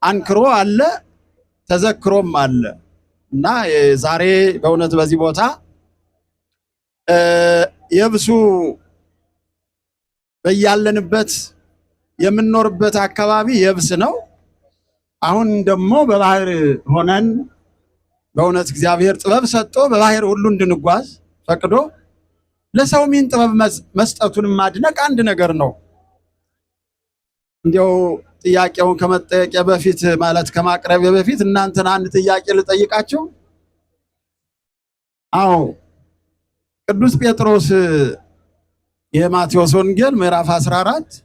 አንክሮ አለ ተዘክሮም አለ እና ዛሬ በእውነት በዚህ ቦታ የብሱ በያለንበት የምንኖርበት አካባቢ የብስ ነው። አሁን ደግሞ በባህር ሆነን በእውነት እግዚአብሔር ጥበብ ሰጥቶ በባህር ሁሉ እንድንጓዝ ፈቅዶ ለሰው ምን ጥበብ መስጠቱን ማድነቅ አንድ ነገር ነው። እንዲያው ጥያቄውን ከመጠየቂያ በፊት ማለት ከማቅረቢያ በፊት እናንተን አንድ ጥያቄ ልጠይቃችሁ። አዎ ቅዱስ ጴጥሮስ የማቴዎስ ወንጌል ምዕራፍ 14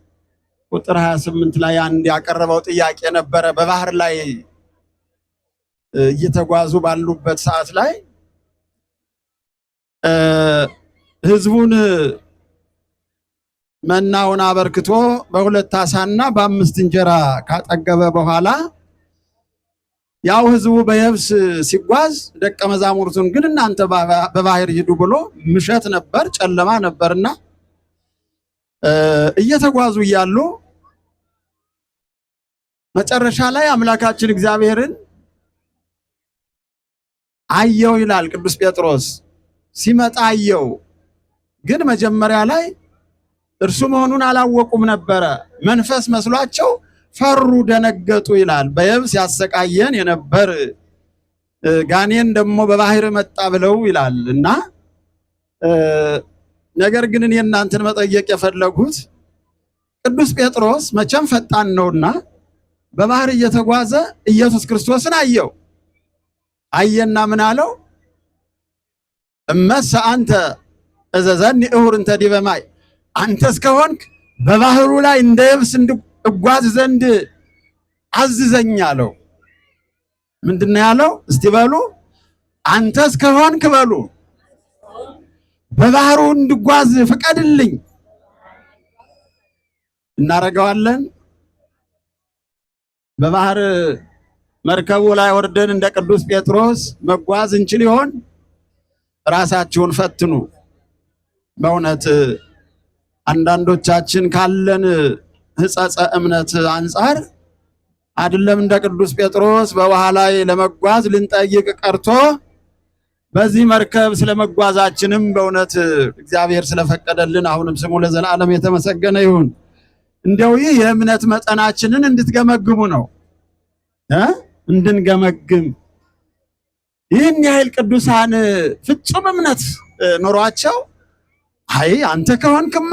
ቁጥር 28 ላይ አንድ ያቀረበው ጥያቄ ነበረ። በባህር ላይ እየተጓዙ ባሉበት ሰዓት ላይ ህዝቡን መናውን አበርክቶ በሁለት ዓሣና በ5 እንጀራ ካጠገበ በኋላ ያው ህዝቡ በየብስ ሲጓዝ ደቀ መዛሙርቱን ግን እናንተ በባህር ሂዱ ብሎ ምሸት ነበር፣ ጨለማ ነበርና እየተጓዙ እያሉ መጨረሻ ላይ አምላካችን እግዚአብሔርን አየው ይላል ቅዱስ ጴጥሮስ። ሲመጣ አየው፣ ግን መጀመሪያ ላይ እርሱ መሆኑን አላወቁም ነበረ። መንፈስ መስሏቸው ፈሩ፣ ደነገጡ ይላል። በየብስ ያሰቃየን የነበር ጋኔን ደግሞ በባህር መጣ ብለው ይላል እና ነገር ግን እኔ እናንተን መጠየቅ የፈለጉት ቅዱስ ጴጥሮስ መቼም ፈጣን ነውና በባህር እየተጓዘ ኢየሱስ ክርስቶስን አየው። አየና ምን አለው? እመሰ አንተ እዘዘኒ እሁር እንተ ዲበ ማይ፣ አንተስ ከሆንክ በባህሩ ላይ እንደ የብስ እንድጓዝ ዘንድ አዝዘኝ አለው። ምንድነው ያለው? እስቲ በሉ አንተስ ከሆንክ በሉ በባህሩ እንድጓዝ ፍቀድልኝ። እናረጋዋለን። በባህር መርከቡ ላይ ወርደን እንደ ቅዱስ ጴጥሮስ መጓዝ እንችል ይሆን? ራሳችሁን ፈትኑ። በእውነት አንዳንዶቻችን ካለን ሕጸጸ እምነት አንጻር አይደለም እንደ ቅዱስ ጴጥሮስ በውሃ ላይ ለመጓዝ ልንጠይቅ ቀርቶ በዚህ መርከብ ስለመጓዛችንም በእውነት እግዚአብሔር ስለፈቀደልን አሁንም ስሙ ለዘላለም የተመሰገነ ይሁን። እንደው ይህ የእምነት መጠናችንን እንድትገመግሙ ነው እንድንገመግም። ይህን ያህል ቅዱሳን ፍጹም እምነት ኖሯቸው አይ አንተ ከሆንክማ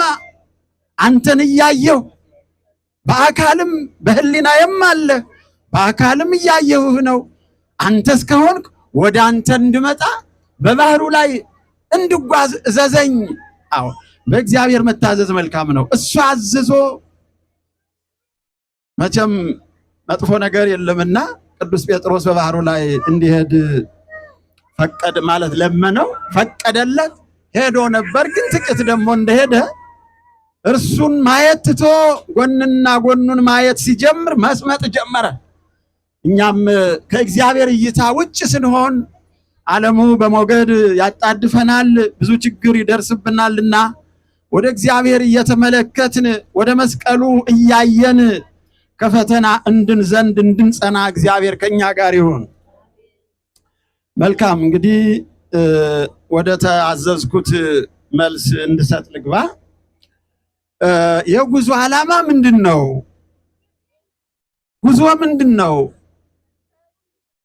አንተን እያየሁ በአካልም በህሊናዬም አለ በአካልም እያየሁህ ነው፣ አንተስ ከሆንክ ወደ አንተ እንድመጣ በባህሩ ላይ እንድጓዝ እዘዘኝ። አዎ በእግዚአብሔር መታዘዝ መልካም ነው። እሱ አዝዞ መቼም መጥፎ ነገር የለምና ቅዱስ ጴጥሮስ በባህሩ ላይ እንዲሄድ ፈቀድ ማለት ለመነው፣ ፈቀደለት። ሄዶ ነበር። ግን ጥቂት ደግሞ እንደሄደ እርሱን ማየት ትቶ ጎንና ጎኑን ማየት ሲጀምር መስመጥ ጀመረ። እኛም ከእግዚአብሔር እይታ ውጭ ስንሆን ዓለሙ በሞገድ ያጣድፈናል፣ ብዙ ችግር ይደርስብናልና ወደ እግዚአብሔር እየተመለከትን ወደ መስቀሉ እያየን ከፈተና እንድንጸና እግዚአብሔር ከኛ ጋር ይሁን። መልካም እንግዲህ ወደ ተአዘዝኩት መልስ እንድሰጥ ልግባ። የጉዞ ዓላማ ምንድነው? ጉዞ ምንድነው?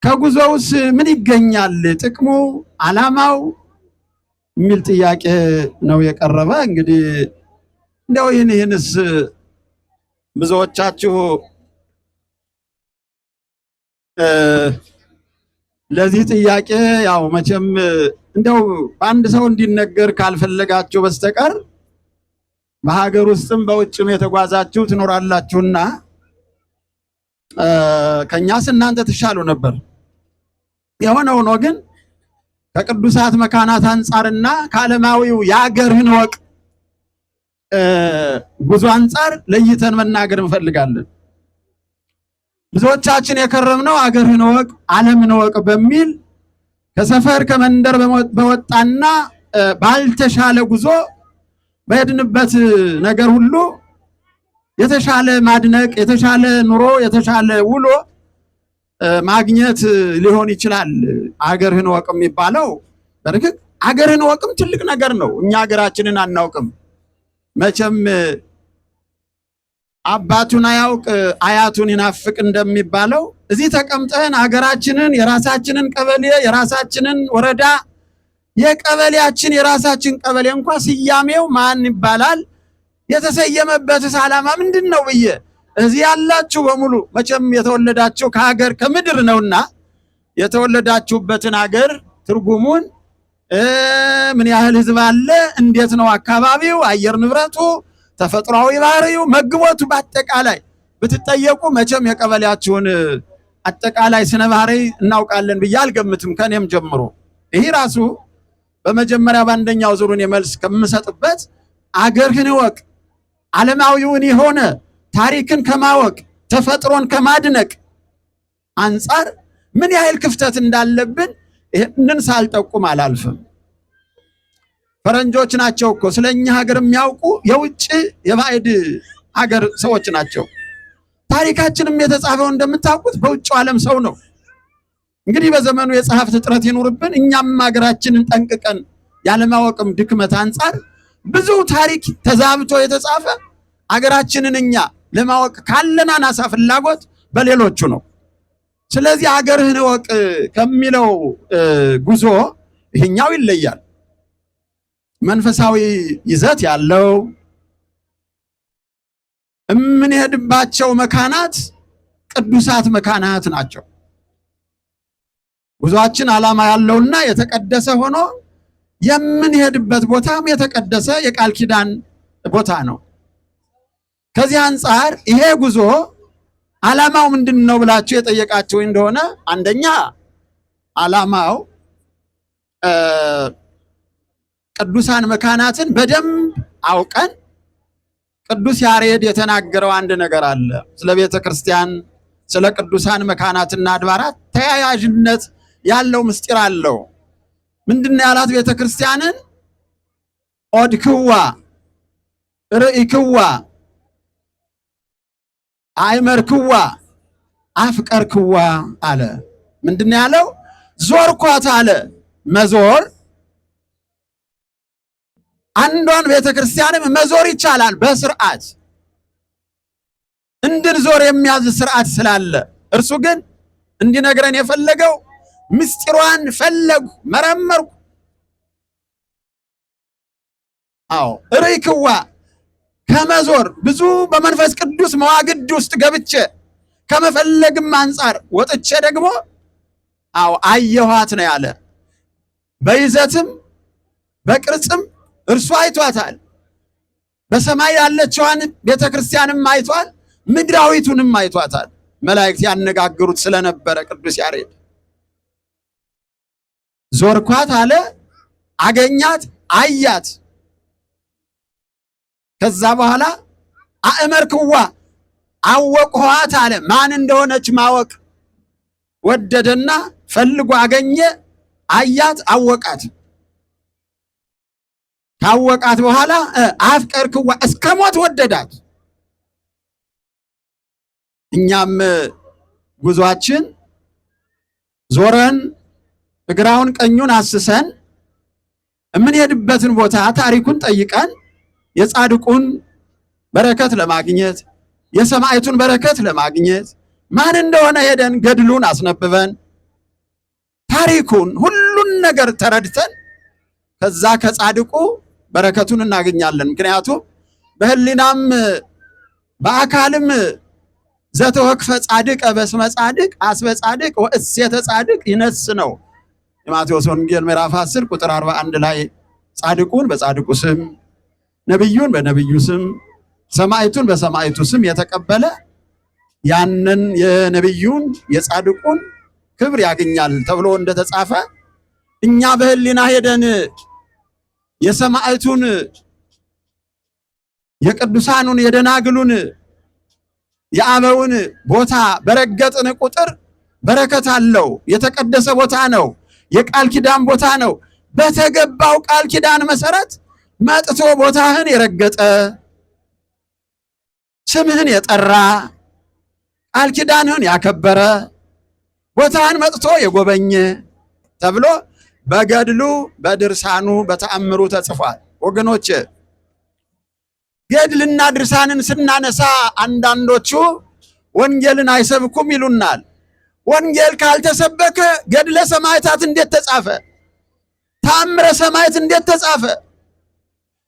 ከጉዞውስ ምን ይገኛል? ጥቅሙ፣ ዓላማው የሚል ጥያቄ ነው የቀረበ። እንግዲህ እንደው ይህንስ ብዙዎቻችሁ ለዚህ ጥያቄ ያው መቼም እንደው በአንድ ሰው እንዲነገር ካልፈለጋችሁ በስተቀር በሀገር ውስጥም በውጭም የተጓዛችሁ ትኖራላችሁና ከኛስ እናንተ ትሻሉ ነበር። የሆነ ሆኖ ግን ከቅዱሳት መካናት አንጻርና ከዓለማዊው የአገርህን ወቅ ጉዞ አንጻር ለይተን መናገር እንፈልጋለን። ብዙዎቻችን የከረምነው አገርህን ወቅ ዓለምን ወቅ በሚል ከሰፈር ከመንደር በወጣና ባልተሻለ ጉዞ በሄድንበት ነገር ሁሉ የተሻለ ማድነቅ፣ የተሻለ ኑሮ፣ የተሻለ ውሎ ማግኘት ሊሆን ይችላል። አገርህን ወቅ የሚባለው በርግጥ አገርህን ወቅም ትልቅ ነገር ነው። እኛ አገራችንን አናውቅም መቼም አባቱን አያውቅ አያቱን ይናፍቅ እንደሚባለው እዚህ ተቀምጠን ሀገራችንን የራሳችንን ቀበሌ የራሳችንን ወረዳ የቀበሌያችን የራሳችን ቀበሌ እንኳን ስያሜው ማን ይባላል የተሰየመበትስ ዓላማ ምንድነው ብዬ እዚህ ያላችሁ በሙሉ መቼም የተወለዳችሁ ከሀገር ከምድር ነውና የተወለዳችሁበትን ሀገር ትርጉሙን ምን ያህል ህዝብ አለ እንዴት ነው አካባቢው አየር ንብረቱ ተፈጥሯዊ ባህሪው መግቦቱ በአጠቃላይ ብትጠየቁ መቼም የቀበሌያችሁን አጠቃላይ ስነ ባህሪ እናውቃለን ብዬ አልገምትም ከኔም ጀምሮ። ይሄ ራሱ በመጀመሪያ ባንደኛው ዙሩን የመልስ ከምሰጥበት አገርህን ወቅ ዓለማዊውን የሆነ ታሪክን ከማወቅ ተፈጥሮን ከማድነቅ አንፃር ምን ያህል ክፍተት እንዳለብን ይህንን ሳልጠቁም አላልፍም። ፈረንጆች ናቸው እኮ ስለኛ ሀገር የሚያውቁ የውጭ የባዕድ ሀገር ሰዎች ናቸው። ታሪካችንም የተጻፈው እንደምታውቁት በውጭ ዓለም ሰው ነው። እንግዲህ በዘመኑ የጸሐፍት እጥረት ይኑርብን እኛም ሀገራችንን ጠንቅቀን ያለማወቅም ድክመት አንፃር ብዙ ታሪክ ተዛብቶ የተጻፈ ሀገራችንን እኛ ለማወቅ ካለን አናሳ ፍላጎት በሌሎቹ ነው። ስለዚህ ሀገርህን ወቅ ከሚለው ጉዞ ይሄኛው ይለያል። መንፈሳዊ ይዘት ያለው የምንሄድባቸው መካናት ቅዱሳት መካናት ናቸው። ጉዟችን ዓላማ ያለውና የተቀደሰ ሆኖ የምንሄድበት ቦታም የተቀደሰ የቃል ኪዳን ቦታ ነው። ከዚህ አንፃር ይሄ ጉዞ ዓላማው ምንድነው ብላችሁ የጠየቃችሁ እንደሆነ አንደኛ ዓላማው ቅዱሳን መካናትን በደንብ አውቀን ቅዱስ ያሬድ የተናገረው አንድ ነገር አለ። ስለ ቤተ ክርስቲያን ስለ ቅዱሳን መካናትና አድባራት ተያያዥነት ያለው ምስጢር አለው። ምንድነው ያላት? ቤተ ክርስቲያንን ኦድክዋ ርኢክዋ አይመርክዋ አፍቀርክዋ አለ። ምንድነው ያለው? ዞርኳት አለ። መዞር አንዷን ቤተክርስቲያንም መዞር ይቻላል በስርዓት እንድንዞር የሚያዝ ስርዓት ስላለ፣ እርሱ ግን እንዲነግረን የፈለገው ምስጢሯን ፈለጉ መረመርኩ። አዎ ርኢክዋ ከመዞር ብዙ በመንፈስ ቅዱስ መዋግድ ውስጥ ገብቼ ከመፈለግም አንፃር ወጥቼ ደግሞ አዎ አየኋት ነው ያለ። በይዘትም በቅርጽም እርሱ አይቷታል። በሰማይ ያለችዋን ቤተክርስቲያንም አይቷል፣ ምድራዊቱንም አይቷታል። መላእክት ያነጋግሩት ስለነበረ ቅዱስ ያሬድ ዞርኳት አለ፣ አገኛት፣ አያት። ከዛ በኋላ አእመርክዋ አወቅኋት አለ። ማን እንደሆነች ማወቅ ወደደና ፈልጎ አገኘ፣ አያት፣ አወቃት። ካወቃት በኋላ አፍቀርክዋ እስከ ሞት ወደዳት። እኛም ጉዟችን ዞረን እግራውን ቀኙን አስሰን የምንሄድበትን ቦታ ታሪኩን ጠይቀን የጻድቁን በረከት ለማግኘት የሰማዕቱን በረከት ለማግኘት ማን እንደሆነ ሄደን ገድሉን አስነብበን ታሪኩን ሁሉን ነገር ተረድተን ከዛ ከጻድቁ በረከቱን እናገኛለን። ምክንያቱም በህሊናም በአካልም ዘተወክፈ ጻድቀ በስመ ጻድቅ አስበ ጻድቅ ወእሴተ ጻድቅ ይነስ ነው የማቴዎስ ወንጌል ምዕራፍ 10 ቁጥር 41 ላይ ጻድቁን በጻድቁ ስም ነብዩን በነብዩ ስም ሰማዕቱን በሰማዕቱ ስም የተቀበለ ያንን የነብዩን የጻድቁን ክብር ያገኛል ተብሎ እንደተጻፈ እኛ በህሊና ሄደን የሰማዕቱን የቅዱሳኑን የደናግሉን የአበውን ቦታ በረገጥን ቁጥር በረከት አለው። የተቀደሰ ቦታ ነው። የቃል ኪዳን ቦታ ነው። በተገባው ቃል ኪዳን መሰረት መጥቶ ቦታህን የረገጠ ስምህን የጠራ ቃል ኪዳንህን ያከበረ ቦታን መጥቶ የጎበኘ ተብሎ በገድሉ በድርሳኑ በተአምሩ ተጽፏል። ወገኖች ገድልና ድርሳንን ስናነሳ አንዳንዶቹ ወንጌልን አይሰብኩም ይሉናል። ወንጌል ካልተሰበከ ገድለ ሰማዕታት እንዴት ተጻፈ? ተአምረ ሰማዕት እንዴት ተጻፈ?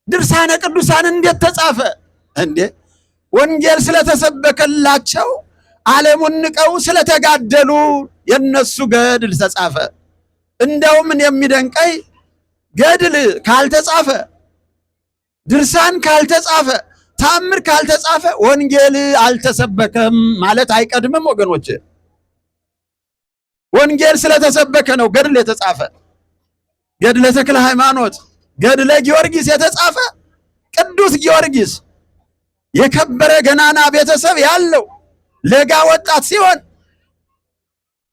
ድርሳነ ቅዱሳን እንዴት ተጻፈ? እንዴ ወንጌል ስለተሰበከላቸው ዓለሙን ንቀው ስለተጋደሉ የነሱ ገድል ተጻፈ። እንደው ምን የሚደንቀይ ገድል ካልተጻፈ፣ ድርሳን ካልተጻፈ፣ ተአምር ካልተጻፈ ወንጌል አልተሰበከም ማለት አይቀድምም ወገኖች። ወንጌል ስለተሰበከ ነው ገድል የተጻፈ። ገድለ ተክለ ሃይማኖት፣ ገድለ ጊዮርጊስ የተጻፈ ቅዱስ ጊዮርጊስ የከበረ ገናና ቤተሰብ ያለው ለጋ ወጣት ሲሆን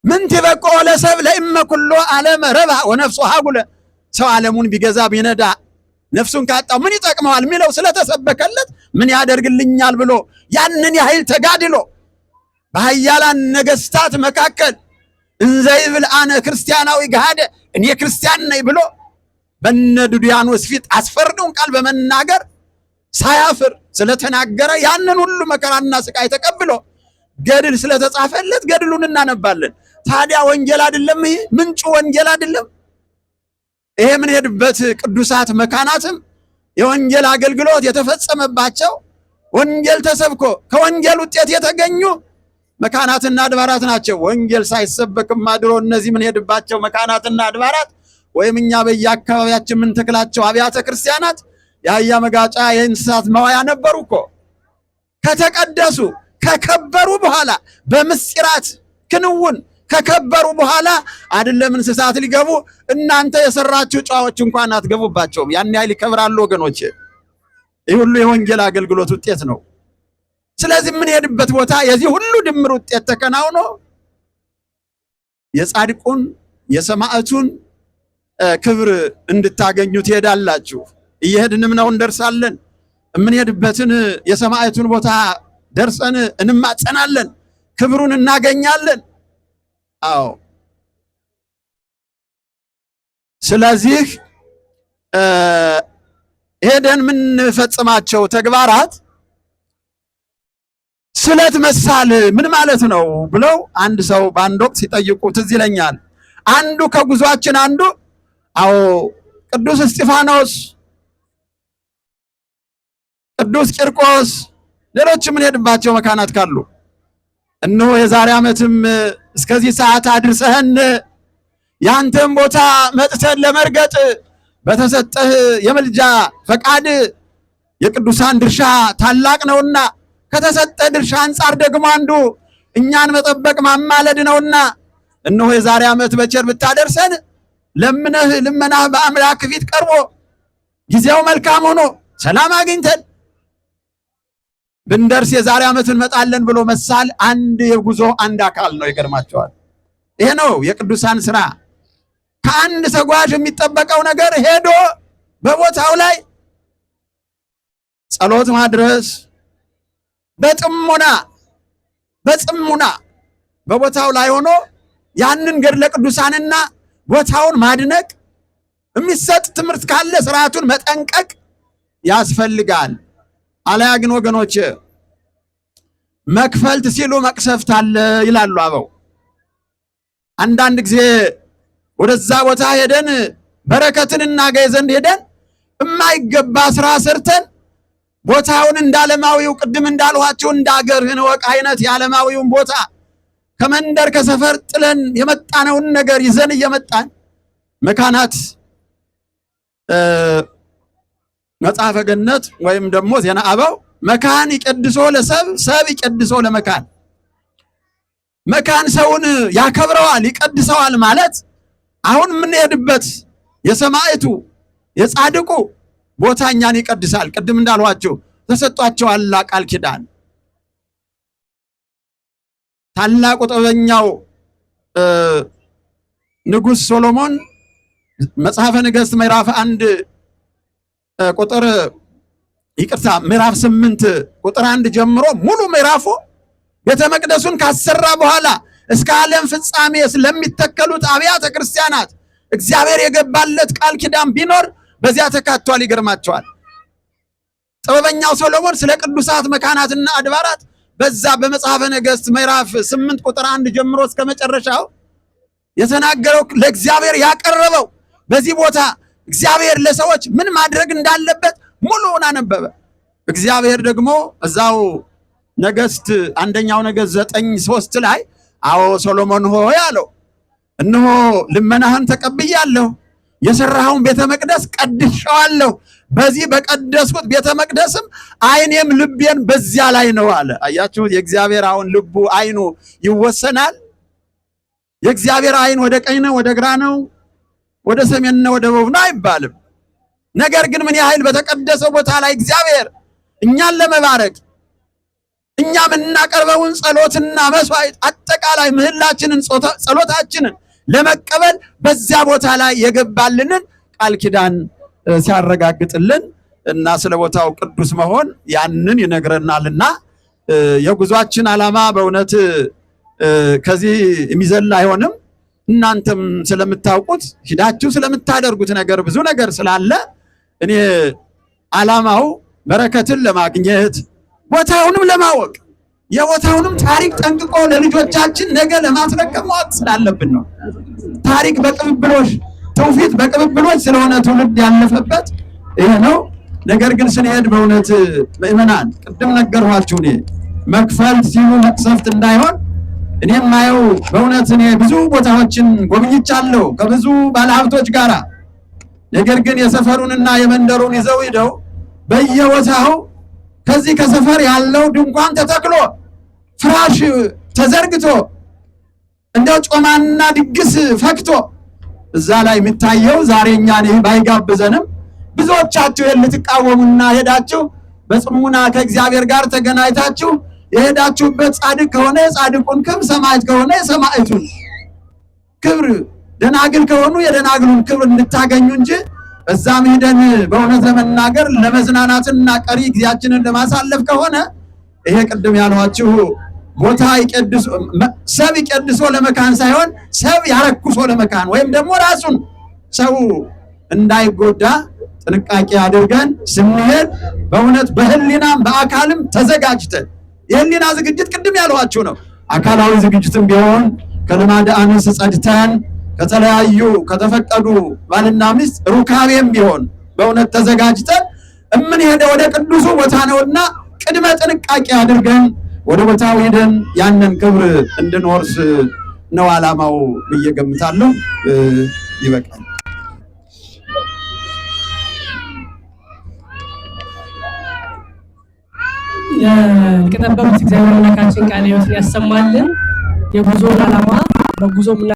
ምን ትበቆ ለሰብ ለእመ ኩሎ ዓለም ረባ ወነፍሱ ሀጉለ፣ ሰው ዓለሙን ቢገዛ ቢነዳ ነፍሱን ካጣው ምን ይጠቅመዋል የሚለው ስለተሰበከለት ምን ያደርግልኛል ብሎ ያንን ያህል ተጋድሎ በኃያላን ነገስታት መካከል እንዘይብል አነ ክርስቲያናዊ ገሃደ እኔ ክርስቲያን ነኝ ብሎ በነ ዱድያኖስ ፊት አስፈሪውን ቃል በመናገር ሳያፍር ስለተናገረ ያንን ሁሉ መከራና ስቃይ ተቀብሎ ገድል ስለተጻፈለት ገድሉን እናነባለን። ታዲያ ወንጌል አይደለም? ይሄ ምንጩ ወንጌል አይደለም? ይሄ ምን ሄድበት ቅዱሳት መካናትም የወንጌል አገልግሎት የተፈጸመባቸው ወንጌል ተሰብኮ ከወንጌል ውጤት የተገኙ መካናትና አድባራት ናቸው። ወንጌል ሳይሰበክም አድሮ እነዚህ ምን ሄድባቸው መካናትና አድባራት ወይም እኛ በየአካባቢያችን ምን ተክላቸው አብያተ ክርስቲያናት የአህያ መጋጫ የእንስሳት መዋያ ነበሩ እኮ። ከተቀደሱ ከከበሩ በኋላ በምስጢራት ክንውን ከከበሩ በኋላ አይደለም እንስሳት ሊገቡ እናንተ የሰራችሁ ጨዋዎች እንኳን አትገቡባቸውም። ያን ያህል ይከብራሉ ወገኖች። ይህ ሁሉ የወንጌል አገልግሎት ውጤት ነው። ስለዚህ ምን ሄድበት ቦታ የዚህ ሁሉ ድምር ውጤት ተከናውኖ የጻድቁን የሰማዕቱን ክብር እንድታገኙ ትሄዳላችሁ። እየሄድንም ነው እንደርሳለን። የምንሄድበትን የሰማዕቱን ቦታ ደርሰን እንማጸናለን፣ ክብሩን እናገኛለን። አዎ ስለዚህ ሄደን የምንፈጽማቸው ተግባራት ስለት መሳል ምን ማለት ነው ብለው አንድ ሰው በአንድ ወቅት ሲጠይቁ ትዝ ይለኛል። አንዱ ከጉዟችን አንዱ አዎ ቅዱስ እስጢፋኖስ፣ ቅዱስ ቂርቆስ፣ ሌሎች የምንሄድባቸው መካናት ካሉ እነሆ የዛሬ ዓመትም እስከዚህ ሰዓት አድርሰህን ያንተም ቦታ መጥተን ለመርገጥ በተሰጠህ የመልጃ ፈቃድ የቅዱሳን ድርሻ ታላቅ ነውና ከተሰጠ ድርሻ አንጻር ደግሞ አንዱ እኛን መጠበቅ ማማለድ ነውና እነሆ የዛሬ ዓመት በቸር ብታደርሰን ለምነህ ልመናህ በአምላክ ፊት ቀርቦ ጊዜው መልካም ሆኖ ሰላም አግኝተን ብንደርስ የዛሬ ዓመት እንመጣለን ብሎ መሳል አንድ የጉዞ አንድ አካል ነው። ይገርማቸዋል። ይሄ ነው የቅዱሳን ስራ። ከአንድ ተጓዥ የሚጠበቀው ነገር ሄዶ በቦታው ላይ ጸሎት ማድረስ፣ በጽሙና በቦታው ላይ ሆኖ ያንን ገድለ ቅዱሳንና ቦታውን ማድነቅ፣ የሚሰጥ ትምህርት ካለ ስርዓቱን መጠንቀቅ ያስፈልጋል። አለያ ግን ወገኖች መክፈልት ሲሉ መቅሰፍት አለ ይላሉ አበው። አንዳንድ ጊዜ ወደዛ ቦታ ሄደን በረከትን እናገኝ ዘንድ ሄደን የማይገባ ስራ ሰርተን ቦታውን እንዳለማዊው ቅድም እንዳልኋቸው እንዳገርህን ወቅ አይነት የዓለማዊውን ቦታ ከመንደር ከሰፈር ጥለን የመጣነውን ነገር ይዘን እየመጣን መካናት መጽሐፈ ገነት ወይም ደግሞ ዜና አበው መካን ይቀድሶ ለሰብ ሰብ ይቀድሶ ለመካን። መካን ሰውን ያከብረዋል ይቀድሰዋል ማለት አሁን የምንሄድበት የሰማዕቱ የጻድቁ ቦታ እኛን ይቀድሳል። ቅድም እንዳልኋቸው ተሰጧቸዋል ቃል ኪዳን። ታላቁ ጥበበኛው ንጉሥ ሶሎሞን መጽሐፈ ነገሥት ምዕራፍ 1 ቁጥር ይቅርታ ምዕራፍ 8 ቁጥር 1 ጀምሮ ሙሉ ምዕራፉ ቤተ መቅደሱን ካሰራ በኋላ እስከ ዓለም ፍጻሜ ስለሚተከሉት አብያተ ክርስቲያናት እግዚአብሔር የገባለት ቃል ኪዳን ቢኖር በዚያ ተካቷል። ይገርማቸዋል። ጥበበኛው ሶሎሞን ስለ ቅዱሳት መካናትና አድባራት በዛ በመጽሐፈ ነገሥት ምዕራፍ 8 ቁጥር 1 ጀምሮ እስከ መጨረሻው የተናገረው ለእግዚአብሔር ያቀረበው በዚህ ቦታ እግዚአብሔር ለሰዎች ምን ማድረግ እንዳለበት ሙሉውን አነበበ። እግዚአብሔር ደግሞ እዛው ነገሥት አንደኛው ነገሥት 9:3 ላይ አዎ ሶሎሞን ሆይ አለው፣ እነሆ ልመናህን ተቀብያለሁ፣ የሰራኸውን ቤተ መቅደስ ቀድሼዋለሁ፣ በዚህ በቀደስኩት ቤተ መቅደስም ዓይኔም ልቤን በዚያ ላይ ነው አለ። አያችሁት? የእግዚአብሔር አሁን ልቡ ዓይኑ ይወሰናል። የእግዚአብሔር ዓይን ወደ ቀኝ ነው፣ ወደ ግራ ነው፣ ወደ ሰሜን ነው፣ ወደ ደቡብ ነው አይባልም። ነገር ግን ምን ያህል በተቀደሰው ቦታ ላይ እግዚአብሔር እኛን ለመባረክ እኛም እናቀርበውን ጸሎትና መስዋዕት አጠቃላይ ምህላችንን ጸሎታችንን ለመቀበል በዚያ ቦታ ላይ የገባልንን ቃል ኪዳን ሲያረጋግጥልን እና ስለ ቦታው ቅዱስ መሆን ያንን ይነግረናልና የጉዟችን ዓላማ በእውነት ከዚህ የሚዘል አይሆንም። እናንተም ስለምታውቁት ሂዳችሁ ስለምታደርጉት ነገር ብዙ ነገር ስላለ እኔ ዓላማው በረከትን ለማግኘት ቦታውንም ለማወቅ የቦታውንም ታሪክ ጠንቅቆ ለልጆቻችን ነገ ለማስረከብ ማወቅ ስላለብን ነው። ታሪክ በቅብብሎሽ ትውፊት በቅብብሎሽ ስለሆነ ትውልድ ያለፈበት ይሄ ነው። ነገር ግን ስንሄድ በእውነት ምእመናን ቅድም ነገርኋችሁ፣ እኔ መክፈልት ሲሉ መቅሰፍት እንዳይሆን እኔ ማየው በእውነት እኔ ብዙ ቦታዎችን ጎብኝቻለሁ ከብዙ ባለሀብቶች ጋራ። ነገር ግን የሰፈሩንና የመንደሩን ይዘው ሄደው በየቦታው ከዚህ ከሰፈር ያለው ድንኳን ተተክሎ ፍራሽ ተዘርግቶ እንደው ጮማና ድግስ ፈክቶ እዛ ላይ የሚታየው ዛሬኛ እኛን ባይጋብዘንም ብዙዎቻችሁ ልትቃወሙና ሄዳችሁ በጽሙና ከእግዚአብሔር ጋር ተገናኝታችሁ የሄዳችሁበት ጻድቅ ከሆነ ጻድቁን ክብር፣ ሰማዕት ከሆነ የሰማዕቱን ክብር፣ ደናግል ከሆኑ የደናግሉን ክብር እንድታገኙ እንጂ እዛም ሄደን በእውነት ለመናገር ለመዝናናትና ቀሪ ጊዜያችንን ለማሳለፍ ከሆነ ይሄ ቅድም ያልኋችሁ ቦታ ይቀድሱ ሰብ ይቀድሶ ለመካን ሳይሆን ሰብ ያረኩሶ ለመካን ወይም ደግሞ ራሱን ሰው እንዳይጎዳ ጥንቃቄ አድርገን ስንሄድ በእውነት በህሊናም በአካልም ተዘጋጅተን የህሊና ዝግጅት ቅድም ያልኋችሁ ነው። አካላዊ ዝግጅትም ቢሆን ከልማደ አንስ ጸድተን ከተለያዩ ከተፈቀዱ ባልና ሚስት ሩካቤም ቢሆን በእውነት ተዘጋጅተን እምንሄደው ወደ ቅዱሱ ቦታ ነውና ቅድመ ጥንቃቄ አድርገን ወደ ቦታው ሄደን ያንን ክብር እንድንወርስ ነው ዓላማው ብዬ ገምታለሁ። ይበቃል። የከተበሩት እግዚአብሔር አምላካችን ቃለ ሕይወት ያሰማልን። የጉዞ ዓላማ በጉዞ